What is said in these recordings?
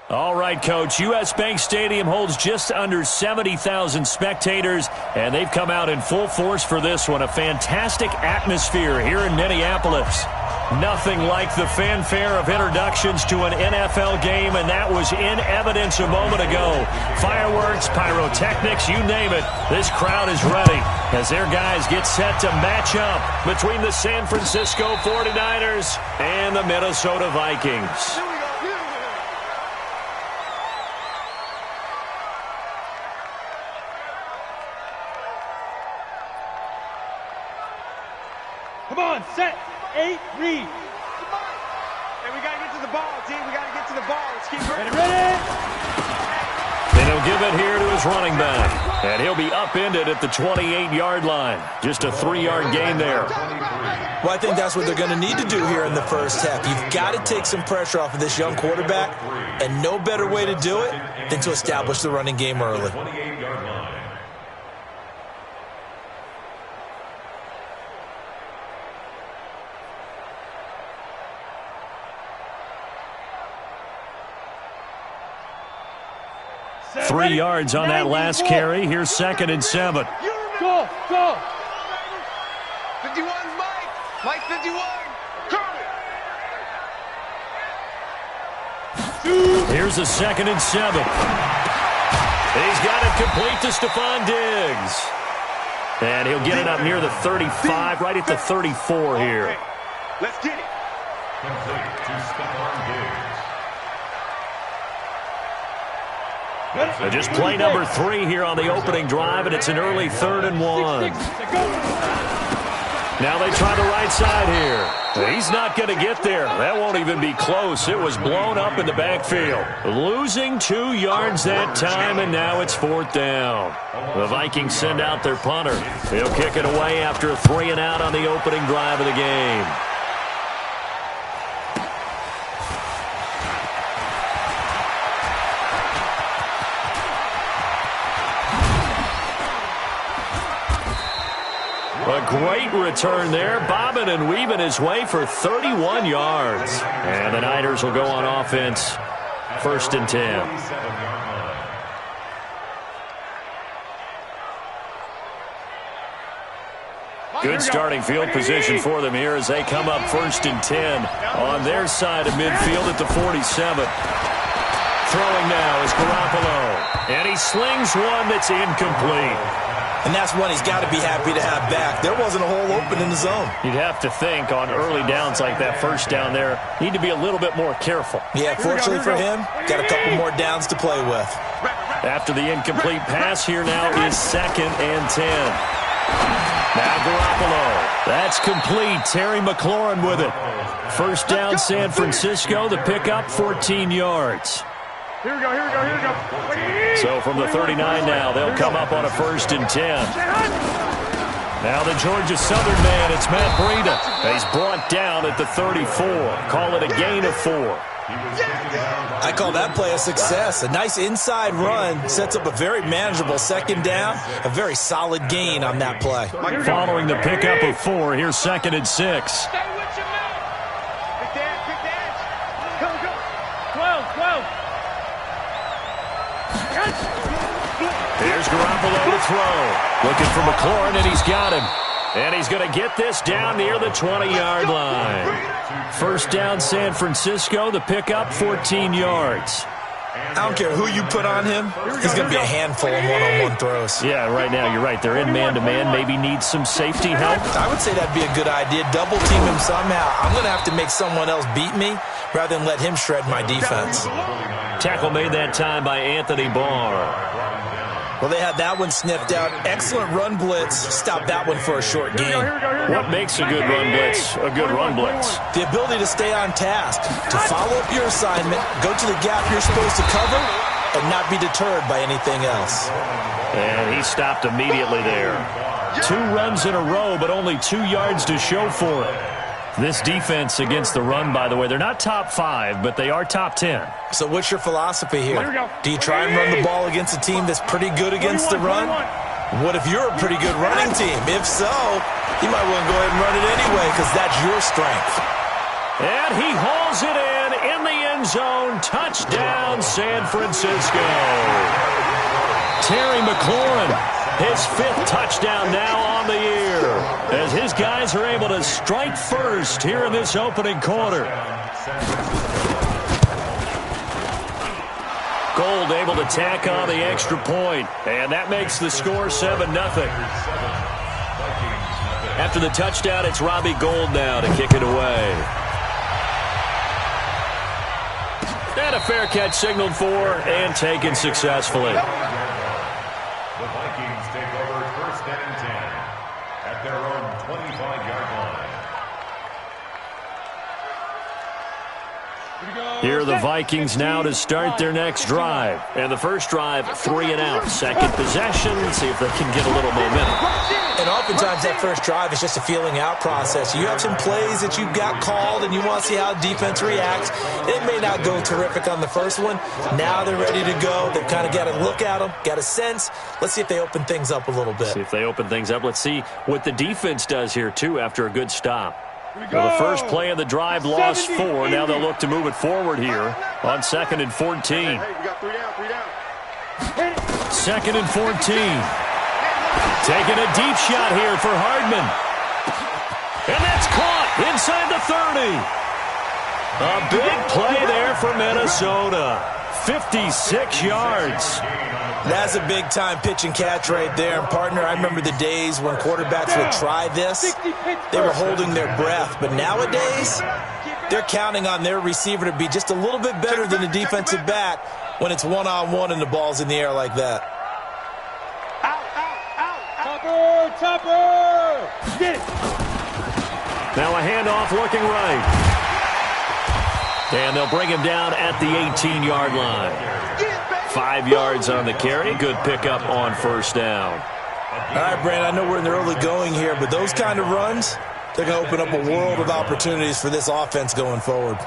All right, Coach. U.S. Bank Stadium holds just under 70,000 spectators, and they've come out in full force for this one. A fantastic atmosphere here in Minneapolis. Nothing like the fanfare of introductions to an NFL game, and that was in evidence a moment ago. Fireworks, pyrotechnics, you name it. This crowd is ready as their guys get set to match up between the San Francisco 49ers and the Minnesota Vikings. Come on, set, 8, read. Come on. Hey, we got to get to the ball, team. We got to get to the ball. Let's keep ready. And he'll give it here to his running back. And he'll be upended at the 28-yard line. Just a 3-yard gain there. Well, I think that's what they're going to need to do here in the first half. You've got to take some pressure off of this young quarterback, and no better way to do it than to establish the running game early. Three yards on that last carry. Here's 2nd and 7. Go, go. 51's Mike. Mike 51. Here's a 2nd and 7. He's got it complete to Stephon Diggs. And he'll get it up near the 35, right at the 34 here. Let's get it. Complete to Stephon Diggs. So just play number 3 here on the opening drive, and it's an early 3rd and 1. Now they try the right side here. He's not going to get there. That won't even be close. It was blown up in the backfield. Losing 2 yards that time, and now it's 4th down. The Vikings send out their punter. He'll kick it away after a 3 and out on the opening drive of the game. A great return there, bobbing and weaving his way for 31 yards. And the Niners will go on offense, 1st and 10. Good starting field position for them here as they come up 1st and 10 on their side of midfield at the 47. Throwing now is Garoppolo. And he slings one that's incomplete. And that's one he's got to be happy to have back. There wasn't a hole open in the zone. You'd have to think on early downs like that, first down there, need to be a little bit more careful. Yeah, fortunately for him, got a couple more downs to play with. After the incomplete pass, here now is 2nd and 10. Now Garoppolo. That's complete. Terry McLaurin with it. First down, San Francisco. The pickup, 14 yards. Here we go, here we go, here we go. So from the 39 now, they'll come up on a 1st and 10. Now the Georgia Southern man, it's Matt Breida. He's brought down at the 34. Call it a gain of 4. I call that play a success. A nice inside run sets up a very manageable 2nd down. A very solid gain on that play. Following the pickup of 4, here's 2nd and 6. Here's Garoppolo to throw. Looking for McLaurin, and he's got him. And he's going to get this down near the 20-yard line. First down, San Francisco. The pickup, 14 yards. I don't care who you put on him. He's going to be a handful of one-on-one throws. Yeah, right now, you're right. They're in man-to-man. Maybe needs some safety help. I would say that'd be a good idea. Double team him somehow. I'm going to have to make someone else beat me rather than let him shred my defense. Tackle made that time by Anthony Barr. Well, they had that one sniffed out. Excellent run blitz. Stop that one for a short gain. What makes a good run blitz a good run blitz? The ability to stay on task, to follow up your assignment, go to the gap you're supposed to cover, and not be deterred by anything else. And he stopped immediately there. 2 runs in a row, but only 2 yards to show for it. This defense against the run, by the way, they're not top 5, but they are top 10. So what's your philosophy here? Do you try and run the ball against a team that's pretty good against the run? What if you're a pretty good running team? If so, you might want to go ahead and run it anyway because that's your strength. And he hauls it in the end zone. Touchdown, San Francisco. Terry McLaurin, his 5th touchdown now on the year, as his guys are able to strike first here in this opening quarter. Gold able to tack on the extra point, and that makes the score 7-0. After the touchdown, it's Robbie Gould now to kick it away. And a fair catch signaled for and taken successfully. The Vikings take over 1st and 10 at their own 25-yard line. Here are the Vikings now to start their next drive. And the first drive, 3 and out. Second possession, see if they can get a little momentum. And oftentimes that first drive is just a feeling out process. You have some plays that you got called and you want to see how defense reacts. It may not go terrific on the first one. Now they're ready to go. They've kind of got to look at them, got a sense. Let's see if they open things up a little bit. See if they open things up. Let's see what the defense does here, too, after a good stop. Well, the first play of the drive lost 4. Now they'll look to move it forward here on 2nd and 14. Hey, we got 3 down, 3 down. 2nd and 14. Taking a deep shot here for Hardman. And that's caught inside the 30. A big play there for Minnesota. 56 yards. That's a big-time pitch and catch right there. And, partner, I remember the days when quarterbacks would try this. They were holding their breath. But nowadays, they're counting on their receiver to be just a little bit better than the defensive back when it's one-on-one and the ball's in the air like that. Topper! Get it! Now a handoff looking right. And they'll bring him down at the 18-yard line. 5 yards on the carry. Good pickup on first down. All right, Brandon, I know we're in the early going here, but those kind of runs, they're going to open up a world of opportunities for this offense going forward.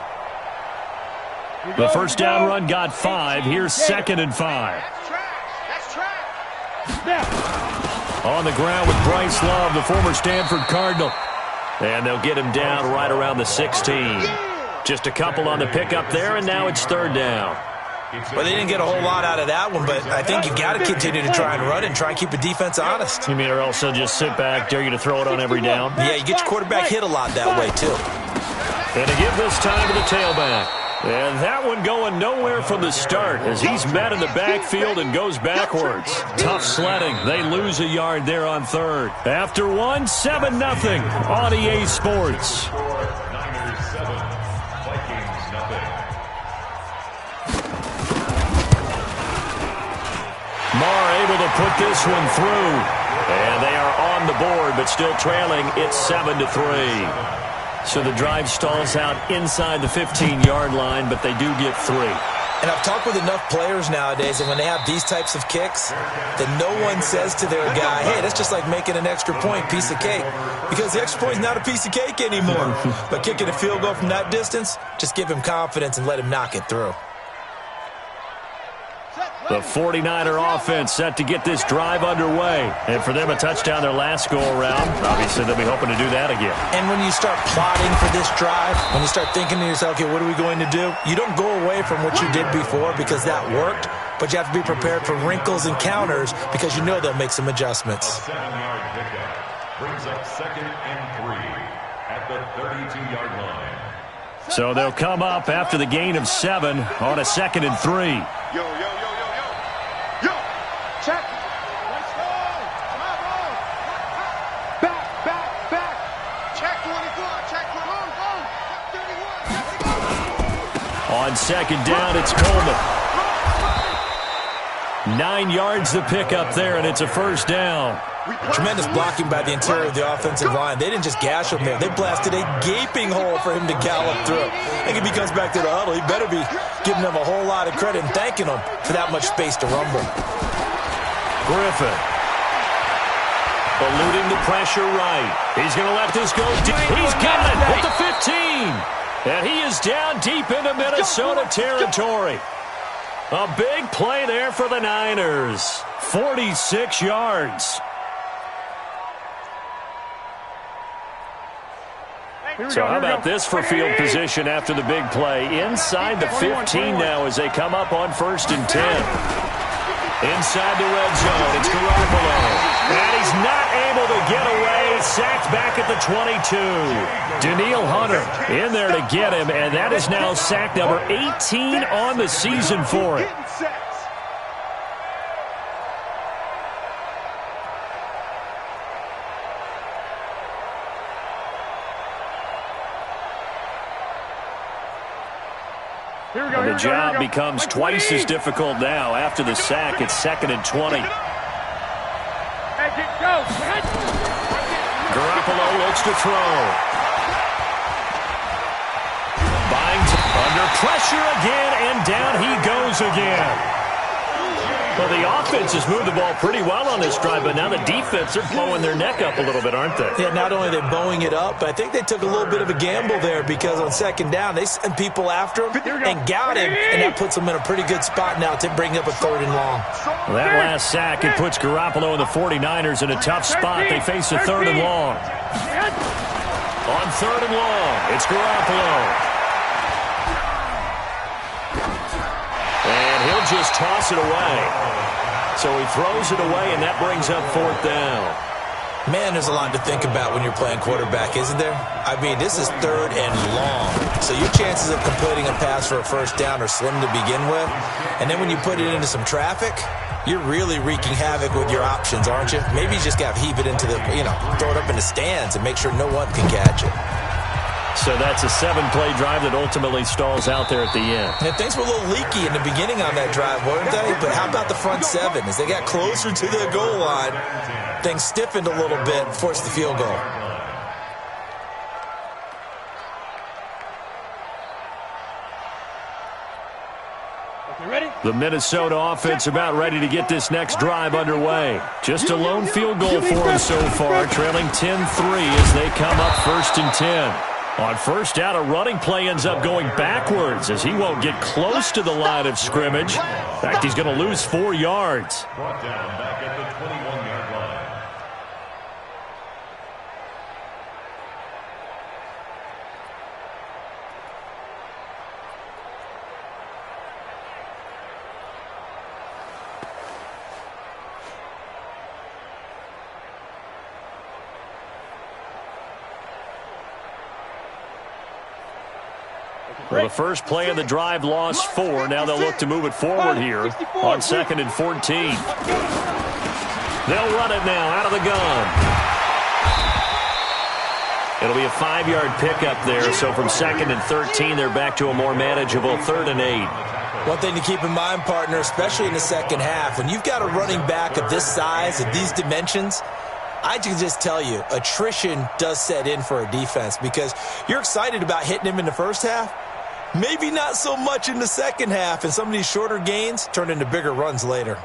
The first down run got 5. Here's 2nd and 5. That's track. On the ground with Bryce Love, the former Stanford Cardinal. And they'll get him down right around the 16. Just a couple on the pickup there, and now it's 3rd down. Well, they didn't get a whole lot out of that one, but I think you've got to continue to try and run and try and keep the defense honest. You mean or else they'll just sit back, dare you to throw it on every down? Yeah, you get your quarterback hit a lot that way, too. And to give this time to the tailback. And that one going nowhere from the start as he's met in the backfield and goes backwards. Tough sledding. They lose a yard there on 3rd. After one, 7-0 on EA Sports. Niners 7, Vikings nothing. Marr able to put this one through. And they are on the board, but still trailing. It's 7-3. So the drive stalls out inside the 15-yard line, but they do get 3. And I've talked with enough players nowadays, and when they have these types of kicks, that no one says to their guy, hey, that's just like making an extra point, piece of cake. Because the extra point is not a piece of cake anymore. But kicking a field goal from that distance, just give him confidence and let him knock it through. The 49er offense set to get this drive underway. And for them, a touchdown their last go-around. Obviously, they'll be hoping to do that again. And when you start plotting for this drive, when you start thinking to yourself, okay, what are we going to do? You don't go away from what you did before because that worked, but you have to be prepared for wrinkles and counters because you know they'll make some adjustments. A 7-yard pickup brings up 2nd and 3 at the 32-yard line. So they'll come up after the gain of 7 on a 2nd and 3. Yo. Check. Let's go. Back. Check 24. Check 31. On 2nd down, it's Coleman. 9 yards the pickup there, and it's a first down. Tremendous blocking by the interior of the offensive line. They didn't just gash him there. They blasted a gaping hole for him to gallop through. I think if he comes back to the huddle, he better be giving them a whole lot of credit and thanking them for that much space to rumble. Griffin. Eluding the pressure right. He's going to let this go deep. He's got it at the 15. And he is down deep into Minnesota territory. A big play there for the Niners. 46 yards. So how about this for field position after the big play? Inside the 15 now as they come up on 1st and 10. Inside the red zone, it's Garoppolo. And he's not able to get away. Sacked back at the 22. Danielle Hunter in there to get him, and that is now sack number 18 on the season for him. And the job becomes twice as difficult now. After the sack, it's 2nd and 20. Garoppolo looks to throw. Binds under pressure again, and down he goes again. Well, the offense has moved the ball pretty well on this drive, but now the defense are blowing their neck up a little bit, aren't they? Yeah, not only are they bowing it up, but I think they took a little bit of a gamble there because on 2nd down, they sent people after him and got him, and that puts them in a pretty good spot now to bring up a 3rd and long. Well, that last sack, it puts Garoppolo and the 49ers in a tough spot. They face a 3rd and long. On 3rd and long, it's Garoppolo. And he'll just toss it away. So he throws it away, and that brings up 4th down. Man, there's a lot to think about when you're playing quarterback, isn't there? I mean, this is 3rd and long. So your chances of completing a pass for a 1st down are slim to begin with. And then when you put it into some traffic, you're really wreaking havoc with your options, aren't you? Maybe you just got to heave it into the, throw it up in the stands and make sure no one can catch it. So that's a 7-play drive that ultimately stalls out there at the end. And things were a little leaky in the beginning on that drive, weren't they? But how about the front 7? As they got closer to the goal line, things stiffened a little bit, forced the field goal. The Minnesota offense about ready to get this next drive underway. Just a lone field goal for them so far, trailing 10-3 as they come up 1st and 10. On 1st down, a running play ends up going backwards as he won't get close to the line of scrimmage. In fact, he's going to lose 4 yards. Brought down back at the 21-yard line. Well, the first play of the drive lost 4. Now they'll look to move it forward here on 2nd and 14. They'll run it now out of the gun. It'll be a 5-yard pickup there. So from 2nd and 13, they're back to a more manageable 3rd and 8. One thing to keep in mind, partner, especially in the second half, when you've got a running back of this size, of these dimensions, I can just tell you, attrition does set in for a defense because you're excited about hitting him in the first half. Maybe not so much in the second half, and some of these shorter gains turn into bigger runs later.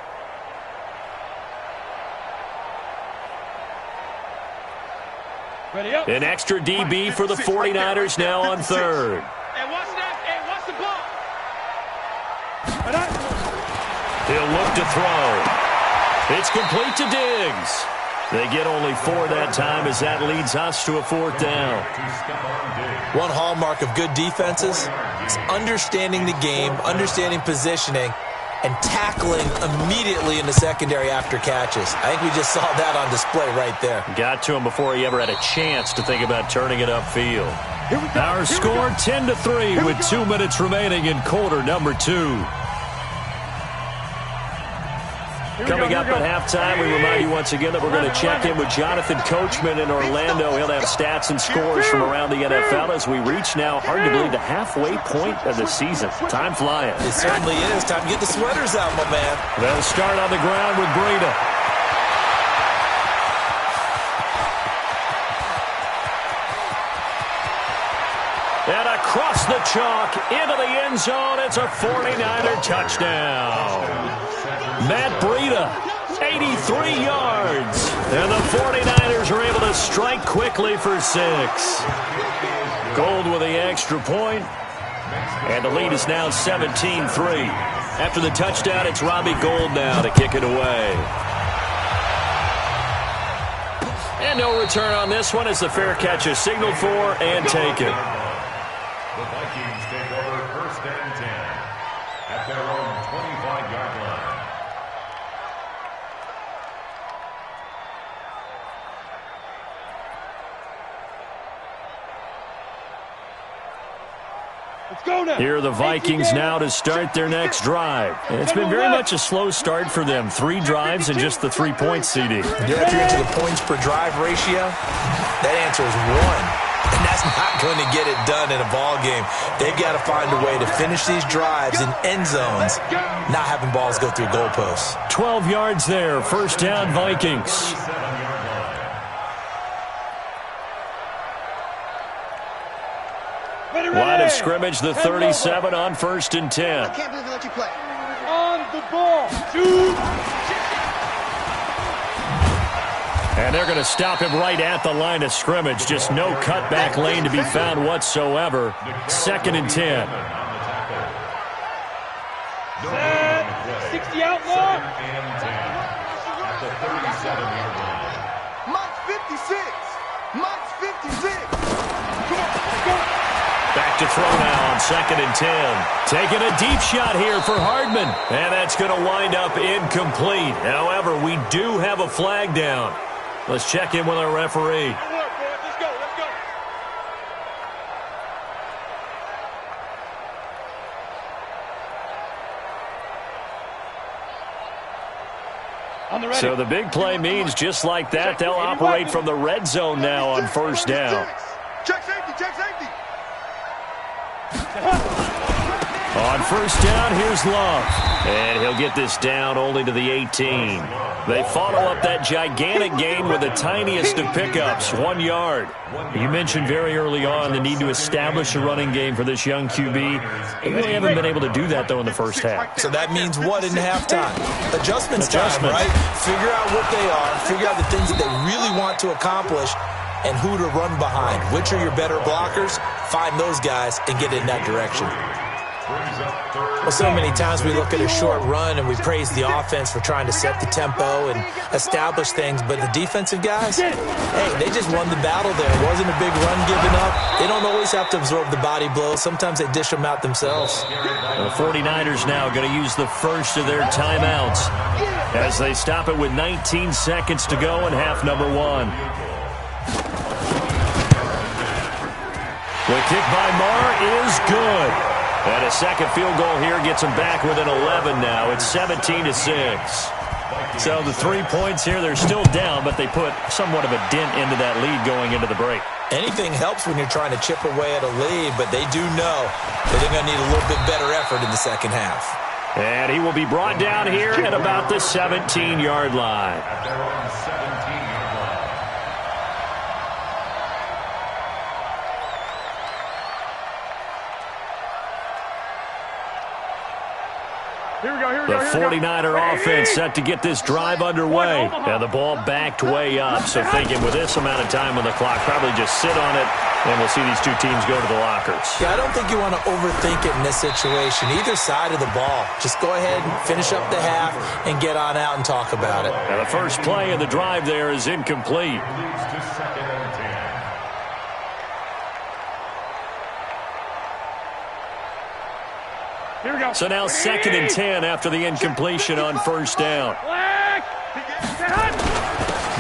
An extra DB for the 49ers now on 3rd. And watch that. And watch the ball. He'll look to throw. It's complete to Diggs. They get only 4 that time as that leads us to a 4th down. One hallmark of good defenses is understanding the game, understanding positioning, and tackling immediately in the secondary after catches. I think we just saw that on display right there. Got to him before he ever had a chance to think about turning it upfield. Our score 10-3 with 2 minutes remaining in quarter number 2. Coming up at halftime, we remind you once again that we're going to check in with Jonathan Coachman in Orlando. He'll have stats and scores from around the NFL as we reach now, hard to believe, the halfway point of the season. Time flying. It certainly is. Time to get the sweaters out, my man. They'll start on the ground with Breida. And across the chalk into the end zone, it's a 49er touchdown. Matt Breida, 83 yards. And the 49ers are able to strike quickly for 6. Gold with the extra point. And the lead is now 17-3. After the touchdown, it's Robbie Gould now to kick it away. And no return on this one as the fair catch is signaled for and taken. The Vikings take over 1st and 10 at their own 25-yard line. Let's go now. Here are the Vikings now to start their next drive. And it's been very much a slow start for them. 3 drives and just the 3 points, CD. Yeah, if you're into the points per drive ratio, that answer is 1. And that's not going to get it done in a ball game. They've got to find a way to finish these drives in end zones, not having balls go through goalposts. 12 yards there. 1st down, Vikings. Line of scrimmage, the 37 on 1st and 10. I can't believe they let you play. On the ball. Shoot. And they're going to stop him right at the line of scrimmage. Just no cutback lane to be found whatsoever. 2nd and 10. 60 out long. 2nd and 10 at the 37-yard line. Mike's 56. Mike's 56. Come on, go. Back to throw now on 2nd and 10. Taking a deep shot here for Hardman. And that's going to wind up incomplete. However, we do have a flag down. Let's check in with our referee. Good work, boys. Let's go. Let's go. On the ready. So the big play means just like that, they'll operate from the red zone now on 1st down. Check safety. Check safety. On 1st down, here's Love. And he'll get this down only to the 18. They follow up that gigantic gain with the tiniest of pickups, 1 yard. You mentioned very early on the need to establish a running game for this young QB. They really haven't been able to do that, though, in the 1st half. So that means what in halftime? Adjustments time, right? Figure out what they are, figure out the things that they really want to accomplish, and who to run behind. Which are your better blockers? Find those guys and get in that direction. Well, so many times we look at a short run and we praise the offense for trying to set the tempo and establish things, but the defensive guys, hey, they just won the battle there. It wasn't a big run given up. They don't always have to absorb the body blows. Sometimes they dish them out themselves. The 49ers now going to use the first of their timeouts as they stop it with 19 seconds to go in half number 1. The kick by Marr is good. And a second field goal here gets them back within 11 now. It's 17-6. So the 3 points here, they're still down, but they put somewhat of a dent into that lead going into the break. Anything helps when you're trying to chip away at a lead, but they do know that they're going to need a little bit better effort in the second half. And he will be brought down here at about the 17-yard line. At their own 17-yard line. Here we go. Here we The go. Here we go. 49er offense set to get this drive underway. And the ball backed way up, so thinking with this amount of time on the clock, probably just sit on it, and we'll see these two teams go to the lockers. Yeah, I don't think you want to overthink it in this situation. Either side of the ball. Just go ahead and finish up the half and get on out and talk about it. And the first play of the drive there is incomplete. Leads to 2nd and 10. Here we go. So now 2nd and 10 after the incompletion on 1st down.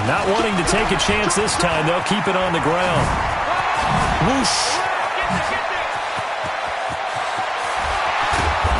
Not wanting to take a chance this time, they'll keep it on the ground. Whoosh.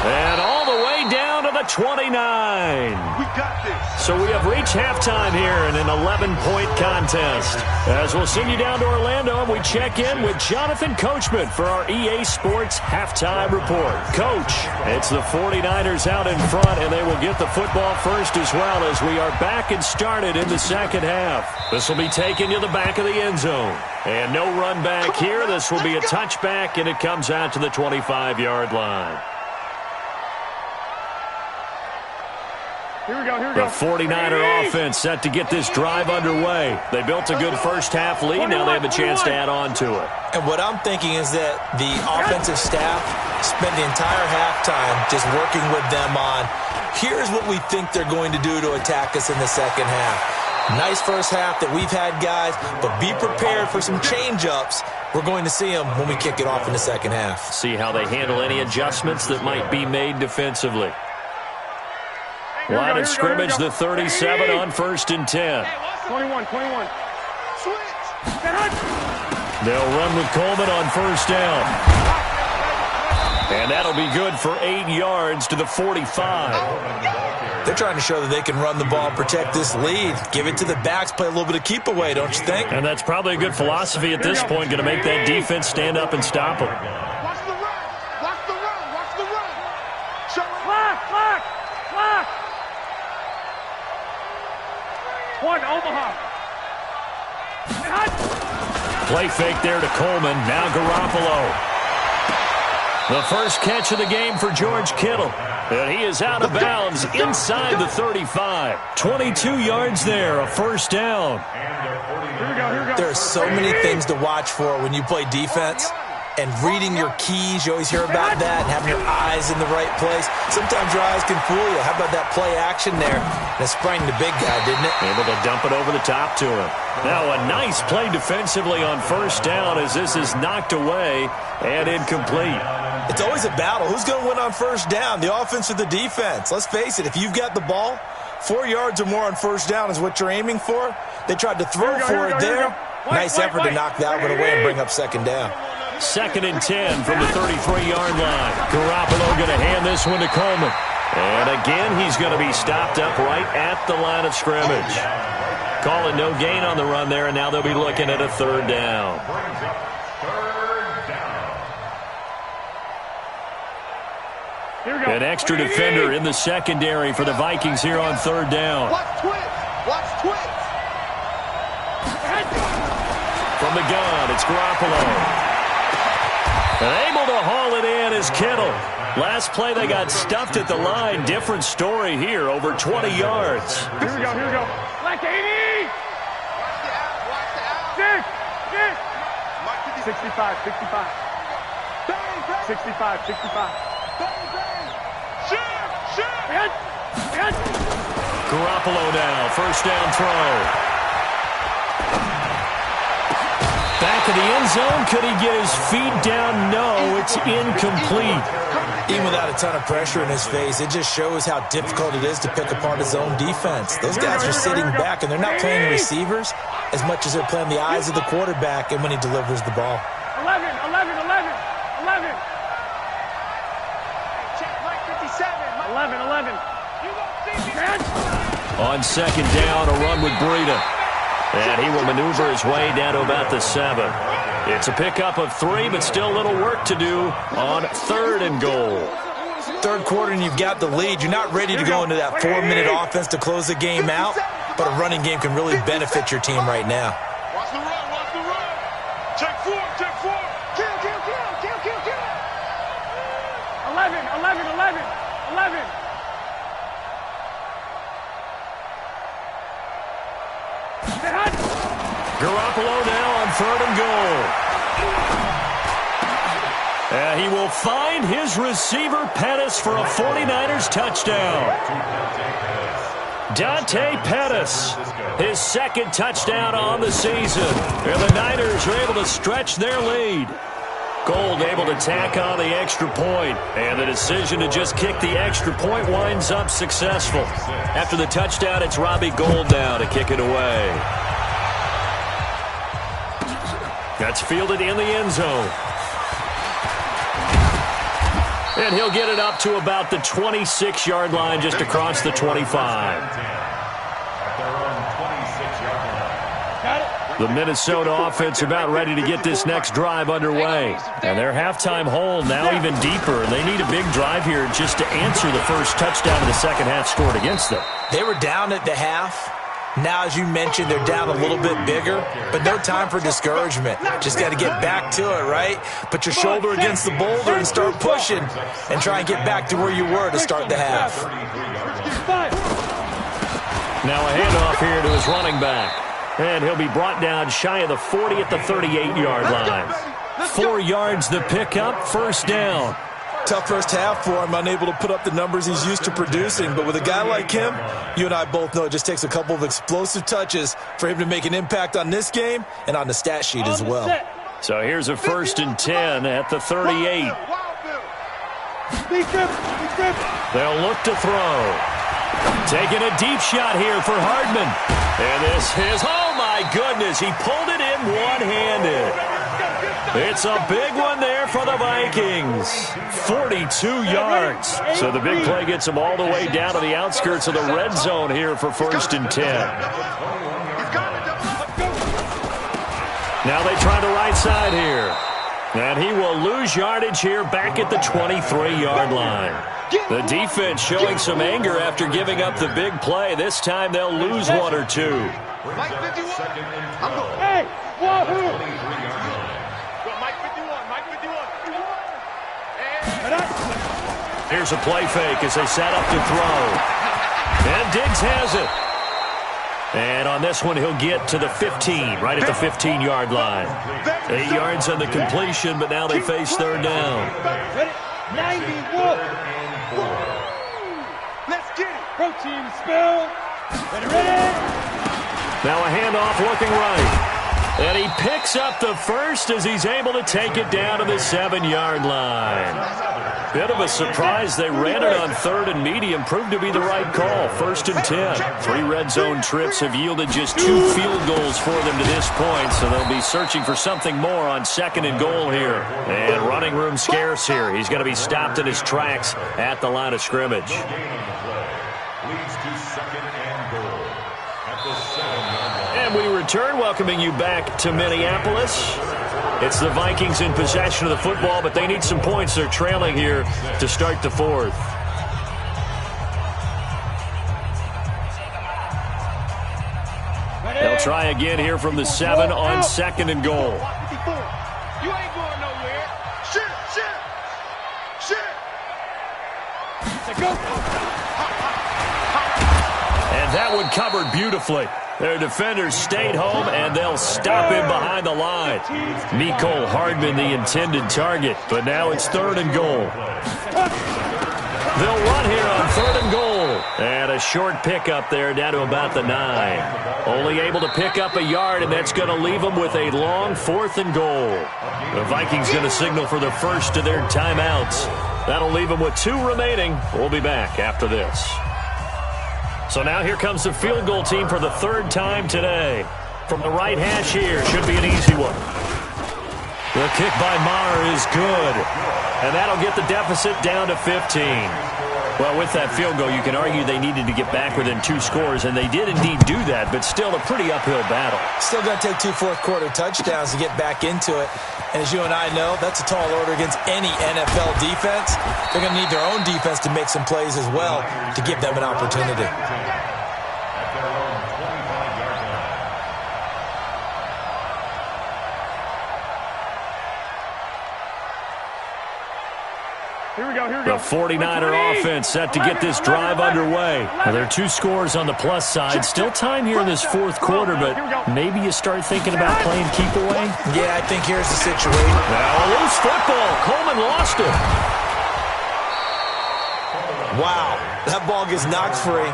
And all the way down to the 29. We got this. So we have reached halftime here in an 11-point contest. As we'll send you down to Orlando, and we check in with Jonathan Coachman for our EA Sports Halftime Report. Coach, it's the 49ers out in front, and they will get the football first as well as we are back and started in the second half. This will be taken to the back of the end zone. And no run back here. This will be a touchback, and it comes out to the 25-yard line. Here we go. Here we go. The 49er offense set to get this drive underway. They built a good first half lead. Now they have a chance to add on to it. And what I'm thinking is that the offensive staff spent the entire halftime just working with them on, here's what we think they're going to do to attack us in the second half. Nice first half that we've had, guys, but be prepared for some change-ups. We're going to see them when we kick it off in the second half. See how they handle any adjustments that might be made defensively. Line of scrimmage, the 37 on 1st and 10. 21. Switch. They'll run with Coleman on 1st down. And that'll be good for 8 yards to the 45. They're trying to show that they can run the ball, protect this lead. Give it to the backs, play a little bit of keep away, don't you think? And that's probably a good philosophy at this point, going to make that defense stand up and stop them. Watch the run. Watch the run. Watch the run. Show it. Clock. One, Omaha. Play fake there to Coleman. Now Garoppolo. The first catch of the game for George Kittle. And he is out of bounds inside the 35. 22 yards there, a 1st down. Here we go. There are so many things to watch for when you play defense. And reading your keys, you always hear about that, and having your eyes in the right place. Sometimes your eyes can fool you. How about that play action there? And it sprang the big guy, didn't it? Able to dump it over the top to him. Now a nice play defensively on 1st down as this is knocked away and incomplete. It's always a battle. Who's going to win on 1st down, the offense or the defense? Let's face it, if you've got the ball, 4 yards or more on 1st down is what you're aiming for. They tried to throw for it there. Nice effort to knock that one away and bring up 2nd down. 2nd and 10 from the 33-yard line. Garoppolo going to hand this one to Coleman. And again, he's going to be stopped up right at the line of scrimmage. Calling no gain on the run there, and now they'll be looking at a 3rd down. An extra defender in the secondary for the Vikings here on 3rd down. Watch twins. Watch twins. From the gun, it's Garoppolo. And able to haul it in is Kittle. Last play, they got stuffed at the line. Different story here, over 20 yards. Here we go. Black 80. Watch the out. 65. 65. Shoot. Garoppolo now, 1st down throw. Back of the end zone, could he get his feet down? No, it's incomplete. Even without a ton of pressure in his face, it just shows how difficult it is to pick apart his own defense. Those guys are sitting back, and they're not playing receivers as much as they're playing the eyes of the quarterback and when he delivers the ball. 11. Check Mike 57. 11. On 2nd down, a run with Breida. And he will maneuver his way down to about the 7. It's a pickup of 3, but still a little work to do on 3rd and goal. 3rd quarter and you've got the lead. You're not ready to go into that 4-minute offense to close the game out, but a running game can really benefit your team right now. Watch the run. Check 4. Kill. 11. Garoppolo now on 3rd and goal. And he will find his receiver Pettis for a 49ers touchdown. Dante Pettis, his 2nd touchdown on the season. And the Niners are able to stretch their lead. Gold able to tack on the extra point, and the decision to just kick the extra point winds up successful. After the touchdown, it's Robbie Gould now to kick it away. That's fielded in the end zone. And he'll get it up to about the 26-yard line, just across the 25. The Minnesota offense about ready to get this next drive underway. And their halftime hole now even deeper. And they need a big drive here just to answer the first touchdown of the second half scored against them. They were down at the half. Now, as you mentioned, they're down a little bit bigger, but no time for discouragement. Just got to get back to it, right? Put your shoulder against the boulder and start pushing and try and get back to where you were to start the half. Now a handoff here to his running back. And he'll be brought down shy of the 40 at the 38-yard line. 4 yards the pickup, first down. Tough first half for him, unable to put up the numbers he's used to producing. But with a guy like him, you and I both know it just takes a couple of explosive touches for him to make an impact on this game and on the stat sheet as well. So here's a 1st and 10 at the 38. They'll look to throw. Taking a deep shot here for Hardman. And this is, oh my goodness, he pulled it in one-handed. It's a big one there for the Vikings. 42 yards. So the big play gets them all the way down to the outskirts of the red zone here for 1st and 10. Now they try the right side here. And he will lose yardage here back at the 23-yard line. The defense showing some anger after giving up the big play. This time they'll lose 1 or 2. Hey, wahoo! Here's a play fake as they set up to throw. And Diggs has it. And on this one, he'll get to the 15, right at the 15-yard line. 8 yards on the completion, but now they face 3rd down. 91. Let's get it. Protein spill. Ready. Now a handoff looking right. And he picks up the first as he's able to take it down to the 7-yard line. Bit of a surprise. They ran it on 3rd and medium. Proved to be the right call. 1st and 10. 3 red zone trips have yielded just 2 field goals for them to this point. So they'll be searching for something more on 2nd and goal here. And running room scarce here. He's going to be stopped in his tracks at the line of scrimmage. Leads to 2nd and goal at the 7-yard line. And we return, welcoming you back to Minneapolis. It's the Vikings in possession of the football, but they need some points. They're trailing here to start the 4th. They'll try again here from the 7 on 2nd and goal. You ain't going nowhere. Shit. And that one covered beautifully. Their defenders stayed home, and they'll stop him behind the line. Mecole Hardman, the intended target, but now it's 3rd and goal. They'll run here on 3rd and goal. And a short pickup there down to about the 9. Only able to pick up a yard, and that's going to leave them with a long 4th and goal. The Vikings going to signal for the first of their timeouts. That'll leave them with 2 remaining. We'll be back after this. So now here comes the field goal team for the 3rd time today. From the right hash here, should be an easy one. The kick by Maher is good. And that'll get the deficit down to 15. Well, with that field goal, you can argue they needed to get back within 2 scores, and they did indeed do that, but still a pretty uphill battle. Still got to take 2 fourth-quarter touchdowns to get back into it. And as you and I know, that's a tall order against any NFL defense. They're going to need their own defense to make some plays as well to give them an opportunity. The 49er offense set to get this drive underway. Now, there are 2 scores on the plus side. Still time here in this 4th quarter, but maybe you start thinking about playing keep away? Yeah, I think here's the situation. Now, a loose football. Coleman lost it. Wow, that ball gets knocked free,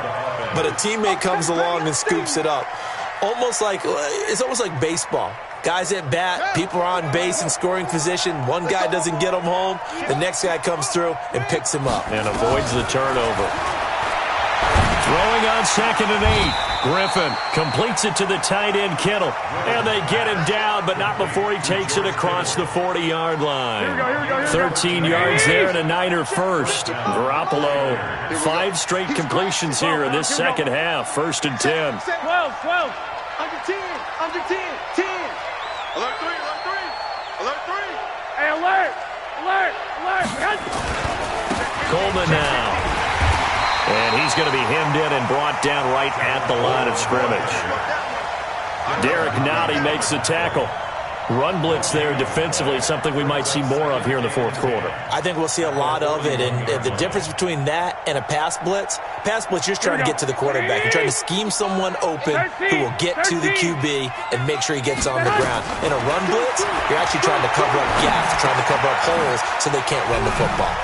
but a teammate comes along and scoops it up. It's almost like baseball. Guys at bat, people are on base in scoring position. One guy doesn't get him home. The next guy comes through and picks him up. And avoids the turnover. Throwing on 2nd and 8. Griffin completes it to the tight end, Kittle. And they get him down, but not before he takes it across the 40-yard line. 13 yards there and a Niner first. Garoppolo, 5 straight completions here in this second half. 1st and 10. 12. Under 10. 10. Alert 3. Hey, alert. Coleman now. And he's going to be hemmed in and brought down right at the line of scrimmage. Derek Nottie makes the tackle. Run blitz there defensively, something we might see more of here in the 4th quarter. I think we'll see a lot of it, and the difference between that and a pass blitz, you're just trying to get to the quarterback. You're trying to scheme someone open who will get to the QB and make sure he gets on the ground. In a run blitz, you're actually trying to cover up gaps, trying to cover up holes so they can't run the football.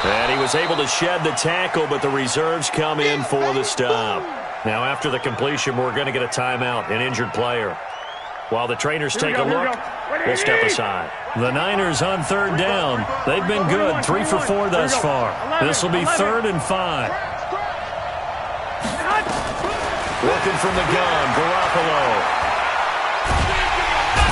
And he was able to shed the tackle, but the reserves come in for the stop. Now, after the completion, we're going to get a timeout, an injured player. While the trainers take a look, we'll step aside. The Niners on third down. They've been good, 3 for 4 thus far. This will be 3rd and 5. Looking from the gun, Garoppolo.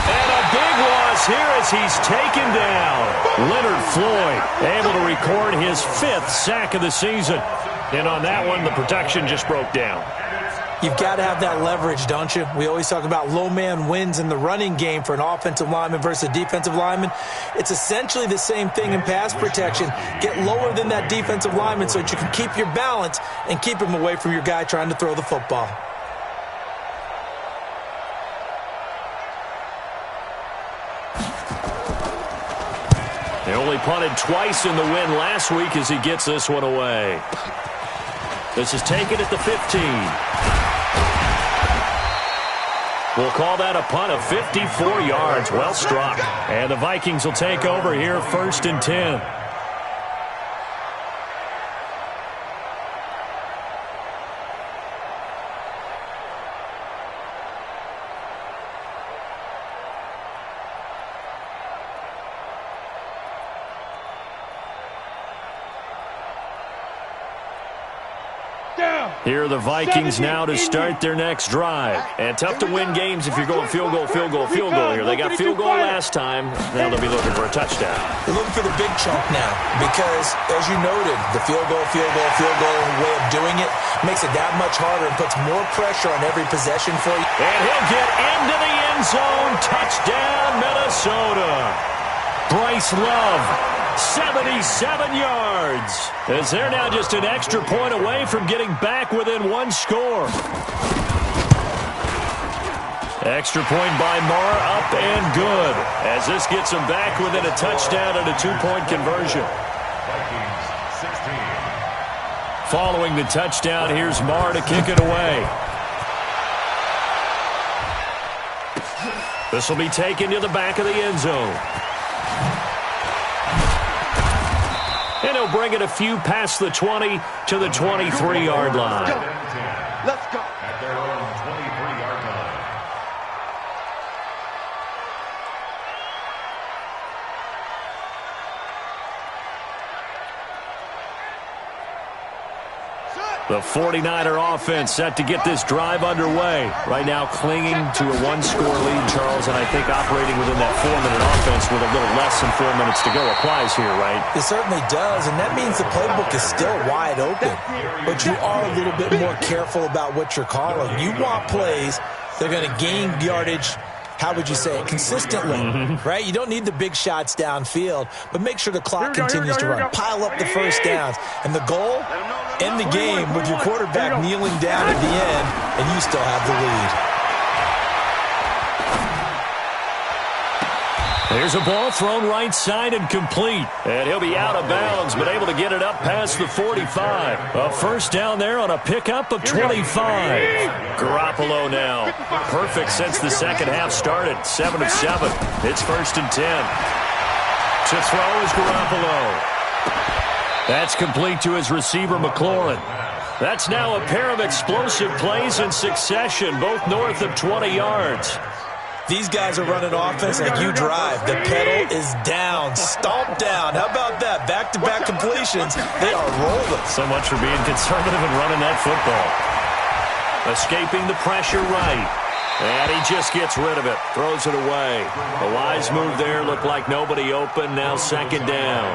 And a big loss here as he's taken down. Leonard Floyd able to record his 5th sack of the season. And on that one, the protection just broke down. You've got to have that leverage, don't you? We always talk about low man wins in the running game for an offensive lineman versus a defensive lineman. It's essentially the same thing in pass protection. Get lower than that defensive lineman so that you can keep your balance and keep him away from your guy trying to throw the football. They only punted twice in the win last week as he gets this one away. This is taken at the 15. We'll call that a punt of 54 yards. Well struck. And the Vikings will take over here 1st and 10. Here are the Vikings now to start their next drive. And tough to win games if you're going field goal, field goal, field goal here. They got field goal last time. Now they'll be looking for a touchdown. They're looking for the big chunk now because, as you noted, the field goal way of doing it makes it that much harder and puts more pressure on every possession for you. And he'll get into the end zone. Touchdown, Minnesota. Bryce Love, 77 yards. As they're now just an extra point away from getting back within 1 score. Extra point by Marr, up and good. As this gets them back within a touchdown and a 2-point conversion. Vikings 16. Following the touchdown, here's Marr to kick it away. This will be taken to the back of the end zone. And he'll bring it a few past the 20 to the 23-yard line. Let's go. At their own 23-yard line. The 49er offense set to get this drive underway. Right now clinging to a 1-score lead, Charles, and I think operating within that 4-minute offense with a little less than 4 minutes to go applies here, right? It certainly does, and that means the playbook is still wide open. But you are a little bit more careful about what you're calling. You want plays that are going to gain yardage, how would you say it, consistently, right? You don't need the big shots downfield, but make sure the clock continues to run. Pile up the first downs. And the goal, end the game with your quarterback kneeling down at the end, and you still have the lead. There's a ball thrown right side and complete. And he'll be out of bounds, but able to get it up past the 45. A first down there on a pickup of 25. Garoppolo now. Perfect since the second half started. 7 of 7. It's 1st and 10. To throw is Garoppolo. That's complete to his receiver, McLaurin. That's now a pair of explosive plays in succession, both north of 20 yards. These guys are running offense like you drive. The pedal is down, stomped down. How about that? Back-to-back completions. They are rolling. So much for being conservative and running that football. Escaping the pressure right. And he just gets rid of it. Throws it away. A wise move there. Looked like nobody open. Now 2nd down.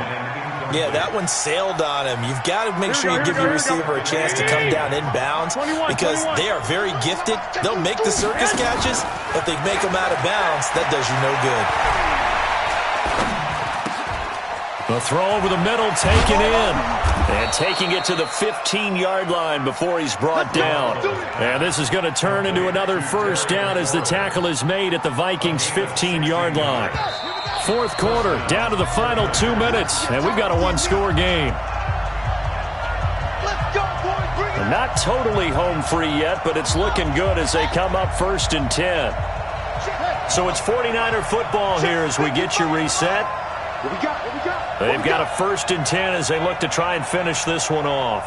Yeah, that one sailed on him. You've got to make sure you give your receiver a chance to come down inbounds because they are very gifted. They'll make the circus catches. If they make them out of bounds, that does you no good. The throw over the middle taken in. And taking it to the 15-yard line before he's brought down. And this is going to turn into another first down as the tackle is made at the Vikings' 15-yard line. 4th quarter, down to the final 2 minutes, and we've got a 1-score game. Not totally home free yet, but it's looking good as they come up 1st and 10. So it's 49er football here as we get you reset. What we got? They've got a 1st and 10 as they look to try and finish this one off.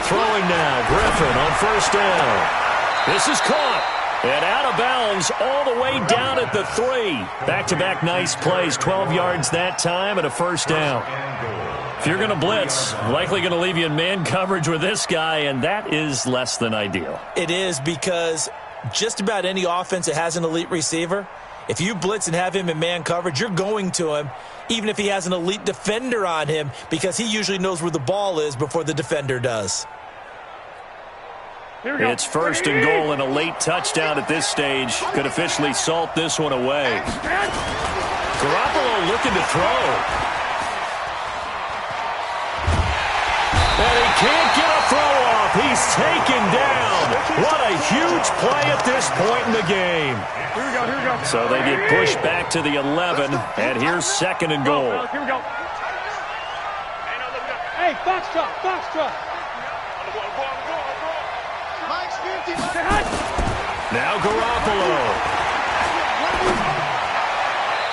Throwing now, Griffin on 1st down. This is caught. And out of bounds all the way down at the 3. Back-to-back nice plays, 12 yards that time and a 1st down. If you're going to blitz, likely going to leave you in man coverage with this guy, and that is less than ideal. It is, because just about any offense that has an elite receiver, if you blitz and have him in man coverage, you're going to him, even if he has an elite defender on him, because he usually knows where the ball is before the defender does. It's 1st and goal and a late touchdown at this stage. Could officially salt this one away. Garoppolo looking to throw. And he can't get a throw off. He's taken down. What a huge play at this point in the game. Here we go. So they get pushed back to the 11, and here's 2nd and goal. Here we go. Hey, Foxtrot. Now Garoppolo.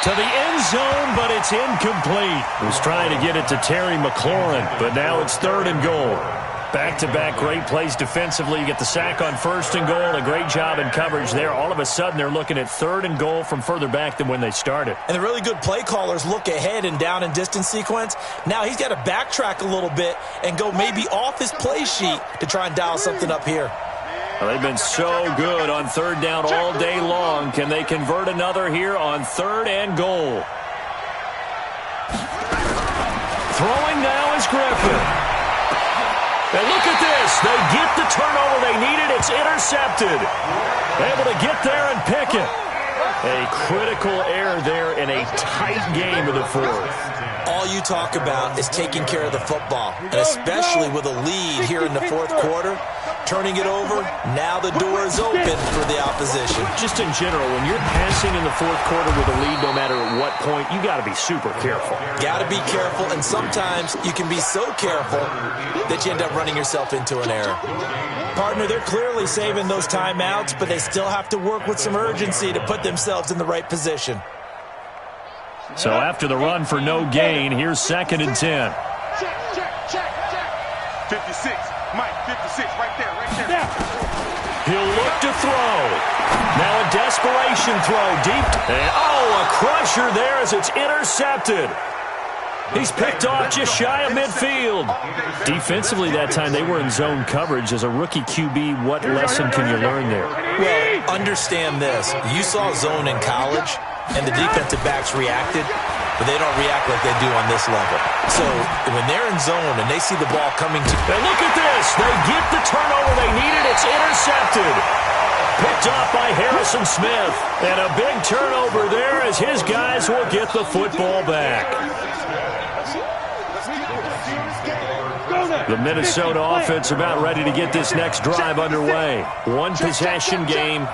To the end zone, but it's incomplete. Was trying to get it to Terry McLaurin, but now it's 3rd and goal. Back-to-back great plays defensively. You get the sack on 1st and goal. A great job in coverage there. All of a sudden, they're looking at 3rd and goal from further back than when they started. And the really good play callers look ahead and down and distance sequence. Now he's got to backtrack a little bit and go maybe off his play sheet to try and dial something up here. Well, they've been so good on 3rd down all day long. Can they convert another here on 3rd and goal? Throwing now is Griffin. And look at this. They get the turnover they needed. It's intercepted. Able to get there and pick it. A critical error there in a tight game of the 4th. All you talk about is taking care of the football, and especially with a lead here in the 4th quarter. Turning it over, now the door is open for the opposition. Just in general, when you're passing in the 4th quarter with a lead, no matter at what point, you got to be super careful. Got to be careful, and sometimes you can be so careful that you end up running yourself into an error. Partner, they're clearly saving those timeouts, but they still have to work with some urgency to put themselves in the right position. So after the run for no gain, here's 2nd and 10. Check. 56. Mike, 56, right there. He'll look to throw. Now a desperation throw deep. And a crusher there as it's intercepted. He's picked off just shy of midfield. Defensively that time, they were in zone coverage. As a rookie QB, what lesson can you learn there? Well, understand this. You saw zone in college, and the defensive backs reacted, but they don't react like they do on this level. So when they're in zone and they see the ball coming to... And look at this. They get the turnover they needed. It's intercepted. Picked off by Harrison Smith. And a big turnover there as his guys will get the football back. The Minnesota offense about ready to get this next drive underway. One possession game.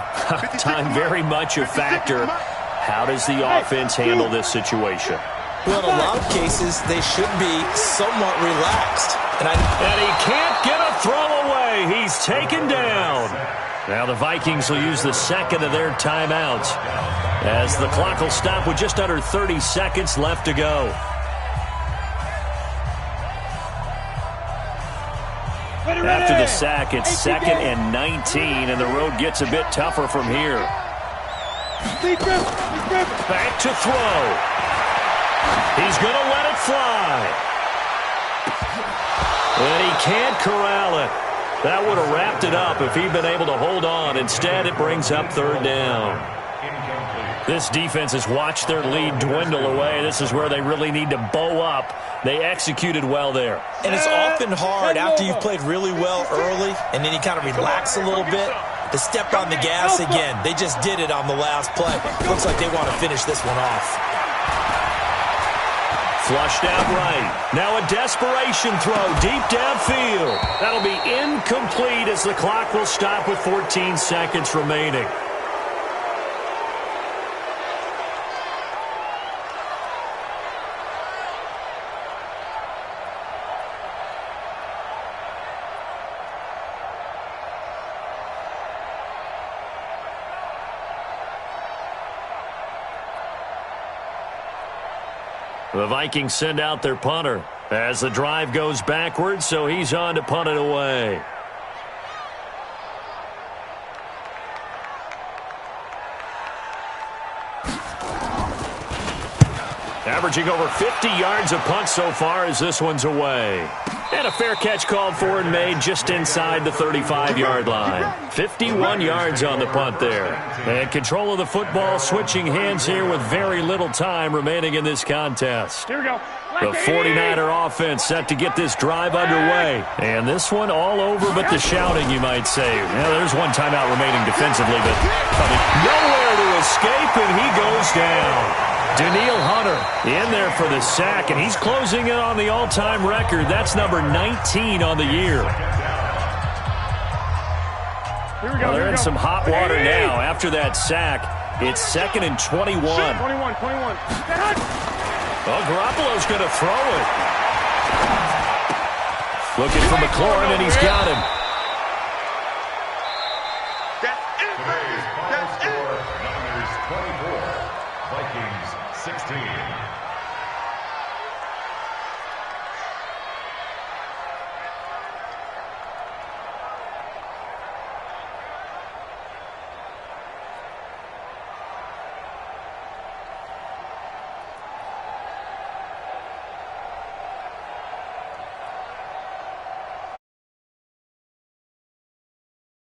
Time very much a factor. How does the offense handle this situation? Well, in a lot of cases, they should be somewhat relaxed. And he can't get a throw away. He's taken down. Now the Vikings will use the 2nd of their timeouts as the clock will stop with just under 30 seconds left to go. After the sack, it's 2nd and 19, and the road gets a bit tougher from here. Back to throw. He's going to let it fly. And he can't corral it. That would have wrapped it up if he'd been able to hold on. Instead, it brings up 3rd down. This defense has watched their lead dwindle away. This is where they really need to bow up. They executed well there. And it's often hard after you've played really well early and then you kind of relax a little bit to step on the gas again. They just did it on the last play. Looks like they want to finish this one off. Flushed out right. Now a desperation throw deep downfield. That'll be incomplete as the clock will stop with 14 seconds remaining. The Vikings send out their punter as the drive goes backwards, so he's on to punt it away. Averaging over 50 yards a punt so far as this one's away. And a fair catch called for and made just inside the 35-yard line. 51 yards on the punt there. And control of the football switching hands here with very little time remaining in this contest. Here we go. The 49er offense set to get this drive underway. And this one all over but the shouting, you might say. Well, there's one timeout remaining defensively, but nowhere to escape, and he goes down. Daniil Hunter in there for the sack, and he's closing in on the all-time record. That's number 19 on the year. Here we go. Well, they're in some hot water now. After that sack, it's 2nd and 21. 21. Well, Garoppolo's going to throw it. Looking for McLaurin, and he's got him. Today's final score, Niners 24, Vikings 16.